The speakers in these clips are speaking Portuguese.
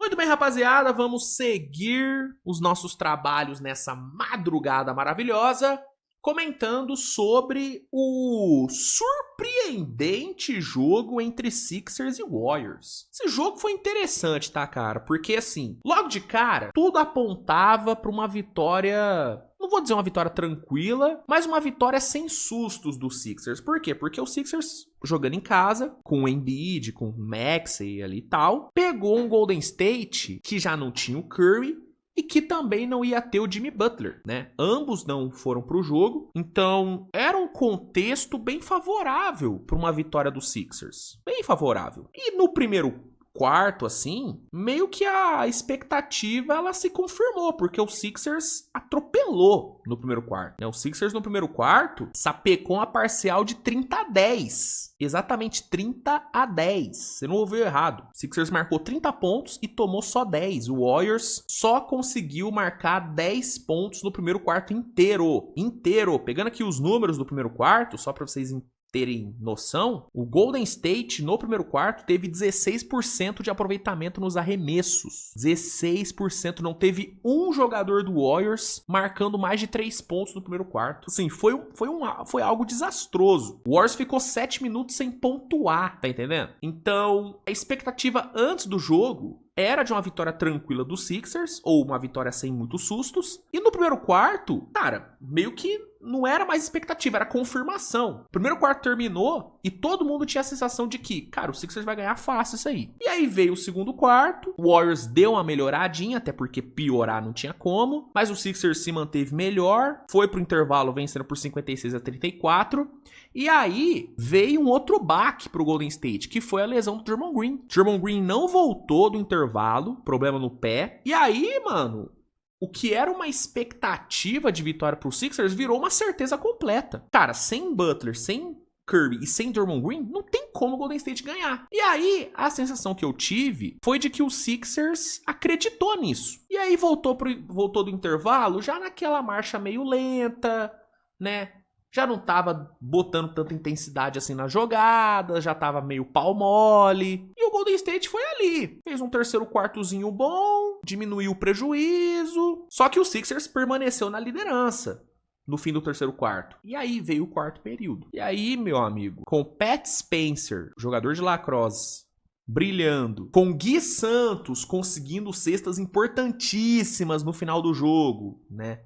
Muito bem, rapaziada, vamos seguir os nossos trabalhos nessa madrugada maravilhosa, comentando sobre o surpreendente jogo entre Sixers e Warriors. Esse jogo foi interessante, tá, cara? Porque, assim, logo de cara, tudo apontava para uma vitória... Não vou dizer uma vitória tranquila, mas uma vitória sem sustos dos Sixers. Por quê? Porque o Sixers, jogando em casa, com o Embiid, com o Maxey ali e tal, pegou um Golden State que já não tinha o Curry e que também não ia ter o Jimmy Butler, né? Ambos não foram pro jogo, então era um contexto bem favorável para uma vitória dos Sixers. Bem favorável. E no primeiro quarto, assim, meio que a expectativa ela se confirmou, porque o Sixers atropelou no primeiro quarto, né? O Sixers no primeiro quarto sapecou uma parcial de 30-10. Exatamente 30-10. Você não ouviu errado. O Sixers marcou 30 pontos e tomou só 10. O Warriors só conseguiu marcar 10 pontos no primeiro quarto inteiro. Inteiro. Pegando aqui os números do primeiro quarto, só para vocês terem noção, o Golden State no primeiro quarto teve 16% de aproveitamento nos arremessos. 16%. Não teve um jogador do Warriors marcando mais de 3 pontos no primeiro quarto. Assim, foi algo desastroso. O Warriors ficou 7 minutos sem pontuar, tá entendendo? Então, a expectativa antes do jogo era de uma vitória tranquila dos Sixers, ou uma vitória sem muitos sustos. E no primeiro quarto, cara, meio que não era mais expectativa, era confirmação. O primeiro quarto terminou e todo mundo tinha a sensação de que, cara, o Sixers vai ganhar fácil isso aí. E aí veio o segundo quarto, o Warriors deu uma melhoradinha, até porque piorar não tinha como, mas o Sixers se manteve melhor, foi pro intervalo vencendo por 56-34. E aí veio um outro baque pro Golden State, que foi a lesão do Draymond Green. Draymond Green não voltou do intervalo, problema no pé. E aí, mano, o que era uma expectativa de vitória pro Sixers virou uma certeza completa. Cara, sem Butler, sem Curry e sem Draymond Green, não tem como o Golden State ganhar. E aí, a sensação que eu tive foi de que o Sixers acreditou nisso. E aí voltou do intervalo já naquela marcha meio lenta, né? Já não tava botando tanta intensidade assim na jogada, já tava meio pau mole. E o Golden State foi ali. Fez um terceiro quartozinho bom, diminuiu o prejuízo. Só que o Sixers permaneceu na liderança no fim do terceiro quarto. E aí veio o quarto período. E aí, meu amigo, com Pat Spencer, jogador de lacrosse, brilhando, com Gui Santos conseguindo cestas importantíssimas no final do jogo, né?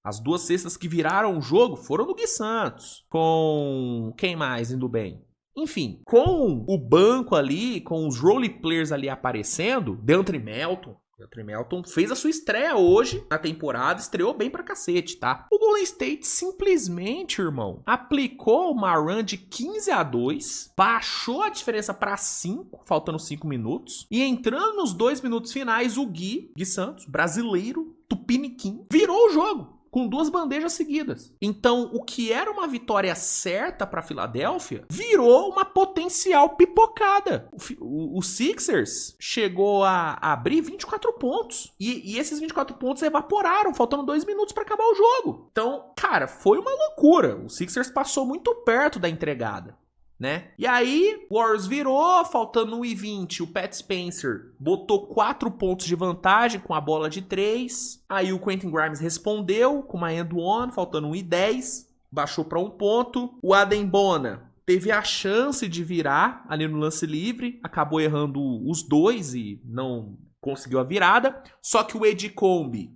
As duas cestas que viraram o jogo foram do Gui Santos. Com quem mais indo bem? Enfim, com o banco ali, com os role players ali aparecendo, DeAndre Melton. DeAndre Melton fez a sua estreia hoje na temporada, estreou bem pra cacete, tá? O Golden State simplesmente, irmão, aplicou uma run de 15-2, baixou a diferença pra 5, faltando 5 minutos, e entrando nos 2 minutos finais, o Gui Santos, brasileiro, tupiniquim, virou o jogo com 2 bandejas seguidas. Então, o que era uma vitória certa para Filadélfia virou uma potencial pipocada. O Sixers chegou a abrir 24 pontos. E esses 24 pontos evaporaram, faltando 2 minutos para acabar o jogo. Então, cara, foi uma loucura. O Sixers passou muito perto da entregada, né? E aí, o Warriors virou, faltando 1:20, o Pat Spencer botou 4 pontos de vantagem com a bola de 3. Aí o Quentin Grimes respondeu com uma end-one, faltando 1:10, baixou para 1 ponto. O Adembona teve a chance de virar ali no lance livre, acabou errando os 2 e não conseguiu a virada. Só que o Edicombe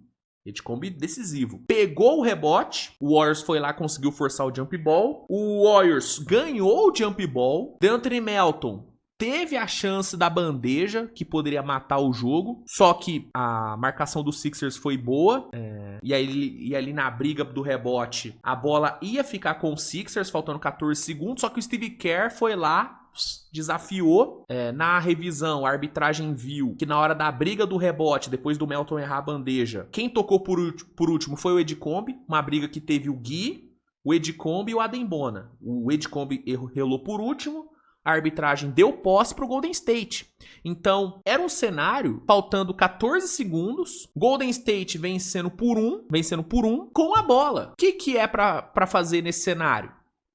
decisivo, pegou o rebote, o Warriors foi lá, conseguiu forçar o jump ball, o Warriors ganhou o jump ball, DeAndre Melton teve a chance da bandeja, que poderia matar o jogo, só que a marcação do Sixers foi boa, e ali na briga do rebote, a bola ia ficar com o Sixers, faltando 14 segundos, só que o Steve Kerr foi lá, desafiou. Na revisão, a arbitragem viu que na hora da briga do rebote, depois do Melton errar a bandeja, quem tocou por último foi o Edicombe, uma briga que teve o Gui, o Edicombe e o Adembona. O Edicombe relou por último, a arbitragem deu posse pro Golden State. Então, era um cenário, faltando 14 segundos, Golden State vencendo por um, com a bola. O que é pra fazer nesse cenário?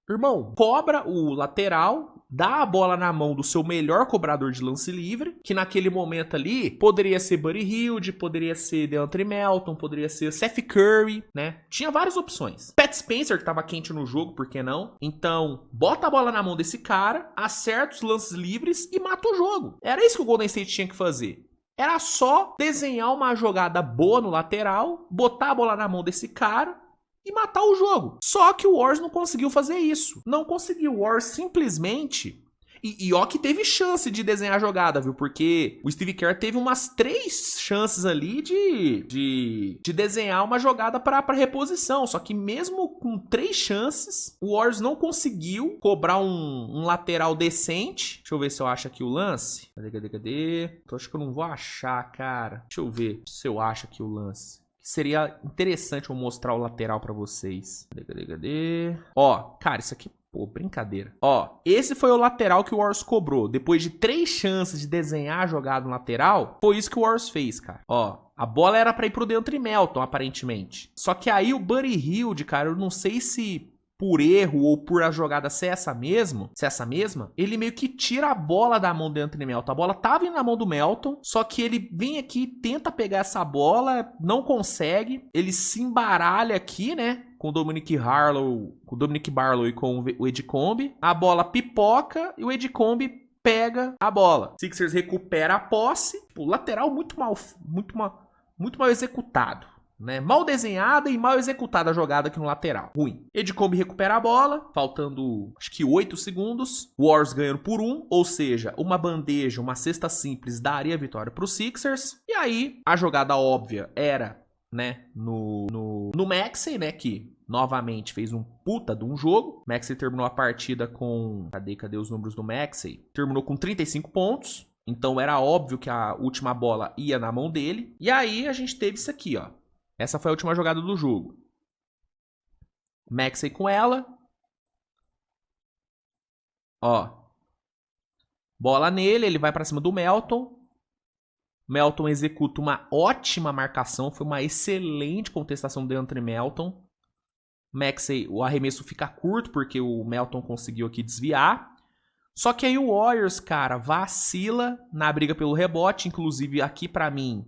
Irmão, cobra o lateral dá a bola na mão do seu melhor cobrador de lance livre, que naquele momento ali poderia ser Buddy Hield, poderia ser DeAndre Melton, poderia ser Seth Curry, né? Tinha várias opções. Pat Spencer, que tava quente no jogo, por que não? Então, bota a bola na mão desse cara, acerta os lances livres e mata o jogo. Era isso que o Golden State tinha que fazer. Era só desenhar uma jogada boa no lateral, botar a bola na mão desse cara e matar o jogo. Só que o Warriors não conseguiu fazer isso. Não conseguiu. O Warriors simplesmente... E ó que teve chance de desenhar a jogada, viu? Porque o Steve Kerr teve umas 3 chances ali de desenhar uma jogada para reposição. Só que mesmo com 3 chances, o Warriors não conseguiu cobrar um lateral decente. Deixa eu ver se eu acho aqui o lance. Cadê? Tô acho que eu não vou achar, cara. Deixa eu ver se eu acho aqui o lance. Seria interessante eu mostrar o lateral pra vocês. Cadê? Ó, cara, isso aqui... Pô, brincadeira. Ó, esse foi o lateral que o Warriors cobrou. Depois de 3 chances de desenhar a jogada no lateral, foi isso que o Warriors fez, cara. Ó, a bola era pra ir pro DeAndre Melton, aparentemente. Só que aí o Buddy Hield, cara, eu não sei se por erro ou por a jogada ser essa mesma, ele meio que tira a bola da mão do DeAndre Melton. A bola tava indo na mão do Melton, só que ele vem aqui, tenta pegar essa bola, não consegue. Ele se embaralha aqui, né? Com o Dominic Barlow e com o Edgecombe. A bola pipoca e o Edgecombe pega a bola. Sixers recupera a posse. O lateral muito mal executado, né? Mal desenhada e mal executada a jogada aqui no lateral. Ruim. Edgecombe recupera a bola, faltando acho que 8 segundos. Warriors ganhando por 1, ou seja, uma bandeja, uma cesta simples daria a vitória para os Sixers. E aí, a jogada óbvia era, né, no Maxey, né, que novamente fez um puta de um jogo. Maxey terminou a partida com... Cadê os números do Maxey? Terminou com 35 pontos. Então era óbvio que a última bola ia na mão dele. E aí a gente teve isso aqui, ó. Essa foi a última jogada do jogo. Maxey com ela. Ó. Bola nele, ele vai pra cima do Melton. Melton executa uma ótima marcação. Foi uma excelente contestação do DeAndre Melton. Maxey, o arremesso fica curto porque o Melton conseguiu aqui desviar. Só que aí o Warriors, cara, vacila na briga pelo rebote. Inclusive aqui pra mim,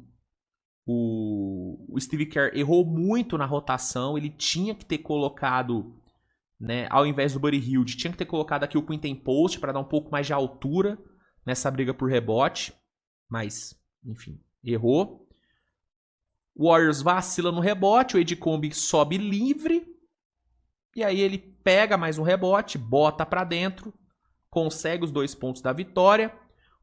o Steve Kerr errou muito na rotação. Ele tinha que ter colocado, né, ao invés do Buddy Hield, tinha que ter colocado aqui o Quinton Post para dar um pouco mais de altura nessa briga por rebote. Mas, enfim, errou. O Warriors vacila no rebote. O Edgecombe sobe livre. E aí ele pega mais um rebote, bota pra dentro, consegue os 2 pontos da vitória.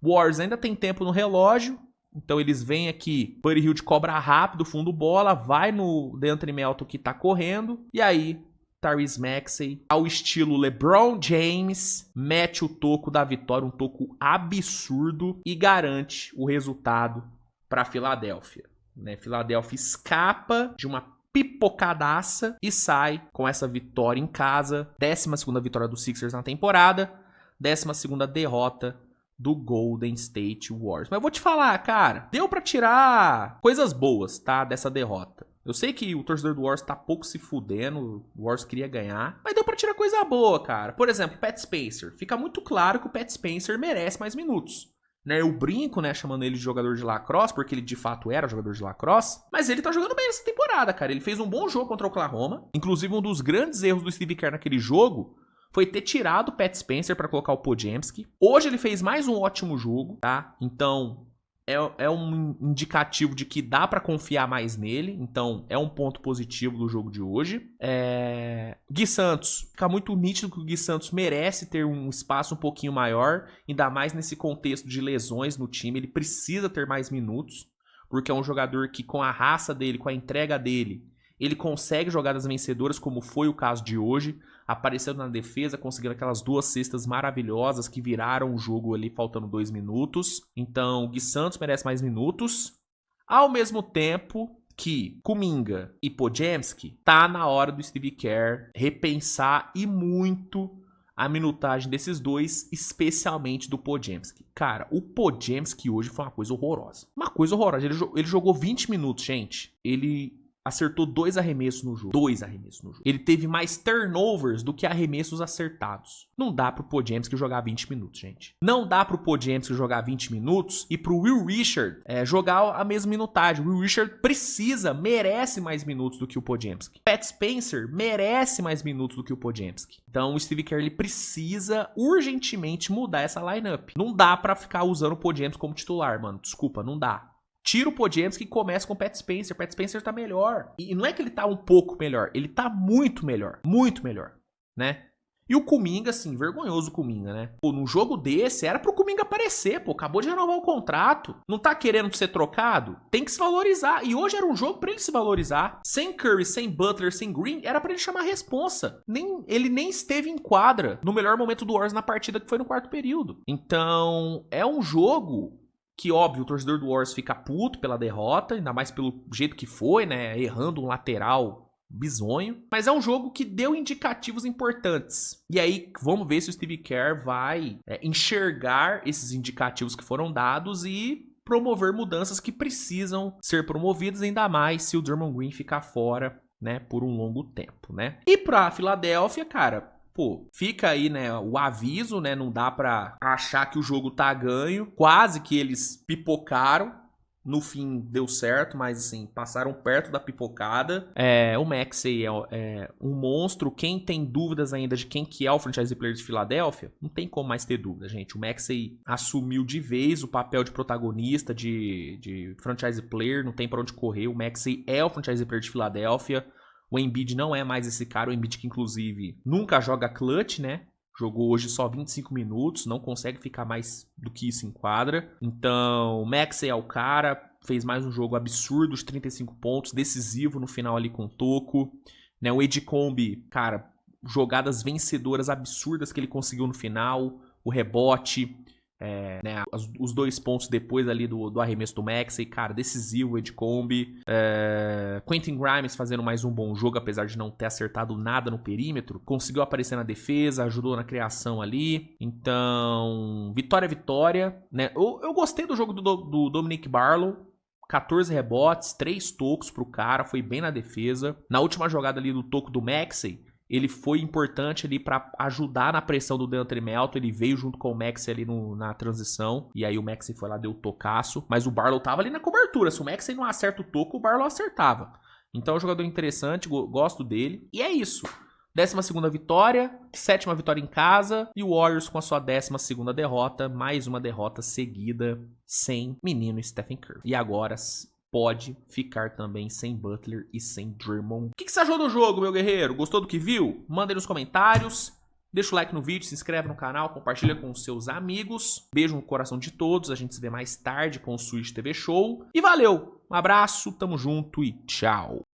O Warriors ainda tem tempo no relógio, então eles vêm aqui, Buddy Hield cobra rápido, fundo bola, vai no DeAndre Melton que tá correndo, e aí Tyrese Maxey, ao estilo LeBron James, mete o toco da vitória, um toco absurdo, e garante o resultado para Filadélfia. Né? Filadélfia escapa de uma pipocadaça e sai com essa vitória em casa. 12ª vitória do Sixers na temporada. 12ª derrota do Golden State Warriors. Mas eu vou te falar, cara, deu pra tirar coisas boas, tá, dessa derrota. Eu sei que o torcedor do Warriors tá pouco se fudendo, o Warriors queria ganhar, mas deu pra tirar coisa boa, cara. Por exemplo, Pat Spencer. Fica muito claro que o Pat Spencer merece mais minutos. Né, eu brinco, né, chamando ele de jogador de lacrosse, porque ele de fato era jogador de lacrosse, mas ele tá jogando bem essa temporada, cara. Ele fez um bom jogo contra o Oklahoma. Inclusive, um dos grandes erros do Steve Kerr naquele jogo foi ter tirado o Pat Spencer pra colocar o Podziemski. Hoje ele fez mais um ótimo jogo, tá? Então, é um indicativo de que dá pra confiar mais nele. Então, é um ponto positivo do jogo de hoje. Gui Santos. Fica muito nítido que o Gui Santos merece ter um espaço um pouquinho maior. Ainda mais nesse contexto de lesões no time. Ele precisa ter mais minutos. Porque é um jogador que, com a raça dele, com a entrega dele, ele consegue jogadas vencedoras, como foi o caso de hoje. Aparecendo na defesa, conseguindo aquelas 2 cestas maravilhosas que viraram o jogo ali, faltando 2 minutos. Então, o Gui Santos merece mais minutos. Ao mesmo tempo que Kuminga e Podziemski, tá na hora do Steve Kerr repensar e muito a minutagem desses dois, especialmente do Podziemski. Cara, o Podziemski hoje foi uma coisa horrorosa. Uma coisa horrorosa. Ele jogou 20 minutos, gente. Ele acertou 2 arremessos no jogo. 2 arremessos no jogo. Ele teve mais turnovers do que arremessos acertados. Não dá pro Podziemski jogar 20 minutos, gente. Não dá pro Podziemski jogar 20 minutos e pro Will Richard jogar a mesma minutagem. O Will Richard merece mais minutos do que o Podziemski. Pat Spencer merece mais minutos do que o Podziemski. Então o Steve Kerr ele precisa urgentemente mudar essa lineup. Não dá pra ficar usando o Podziemski como titular, mano. Desculpa, não dá. Tira o Podziemski e começa com o Pat Spencer. Pat Spencer tá melhor. E não é que ele tá um pouco melhor. Ele tá muito melhor. Muito melhor, né? E o Kuminga, assim, vergonhoso o Kuminga, né? Pô, num jogo desse, era pro Kuminga aparecer, pô. Acabou de renovar o contrato. Não tá querendo ser trocado? Tem que se valorizar. E hoje era um jogo pra ele se valorizar. Sem Curry, sem Butler, sem Green, era pra ele chamar a responsa. Ele nem esteve em quadra no melhor momento do Warriors na partida, que foi no quarto período. Então, é um jogo que, óbvio, o torcedor do Warriors fica puto pela derrota, ainda mais pelo jeito que foi, né? Errando um lateral bizonho. Mas é um jogo que deu indicativos importantes. E aí, vamos ver se o Steve Kerr vai enxergar esses indicativos que foram dados e promover mudanças que precisam ser promovidas, ainda mais se o Draymond Green ficar fora, né? Por um longo tempo, né? E pra Filadélfia, cara, pô, fica aí, né, o aviso, né, não dá pra achar que o jogo tá ganho. Quase que eles pipocaram. No fim deu certo, mas assim, passaram perto da pipocada. O Maxey é um monstro. Quem tem dúvidas ainda de quem que é o franchise player de Filadélfia, não tem como mais ter dúvida, gente. O Maxey assumiu de vez o papel de protagonista, de franchise player, não tem pra onde correr. O Maxey é o franchise player de Filadélfia. O Embiid não é mais esse cara. O Embiid que, inclusive, nunca joga clutch, né? Jogou hoje só 25 minutos. Não consegue ficar mais do que isso em quadra. Então, o Maxey é o cara. Fez mais um jogo absurdo, os 35 pontos. Decisivo no final ali com o Toco. Né? O Edicombe, cara, jogadas vencedoras absurdas que ele conseguiu no final. O rebote. Né, os 2 pontos depois ali do arremesso do Maxey, cara, decisivo, Edicombe. Quentin Grimes fazendo mais um bom jogo, apesar de não ter acertado nada no perímetro. Conseguiu aparecer na defesa, ajudou na criação ali. Então, vitória, né? Eu gostei do jogo do Dominic Barlow. 14 rebotes, 3 tocos pro cara, foi bem na defesa. Na última jogada ali do toco do Maxey, ele foi importante ali pra ajudar na pressão do De'Anthony Melton. Ele veio junto com o Maxey ali na transição. E aí o Maxey foi lá, deu o tocaço. Mas o Barlow tava ali na cobertura. Se o Maxey não acerta o toco, o Barlow acertava. Então é um jogador interessante, gosto dele. E é isso. 12ª vitória, 7ª vitória em casa. E o Warriors com a sua 12ª derrota. Mais uma derrota seguida sem menino Stephen Curry. E agora pode ficar também sem Butler e sem Draymond. O que você achou do jogo, meu guerreiro? Gostou do que viu? Manda aí nos comentários. Deixa o like no vídeo, se inscreve no canal, compartilha com os seus amigos. Beijo no coração de todos. A gente se vê mais tarde com o Switch TV Show. E valeu! Um abraço, tamo junto e tchau!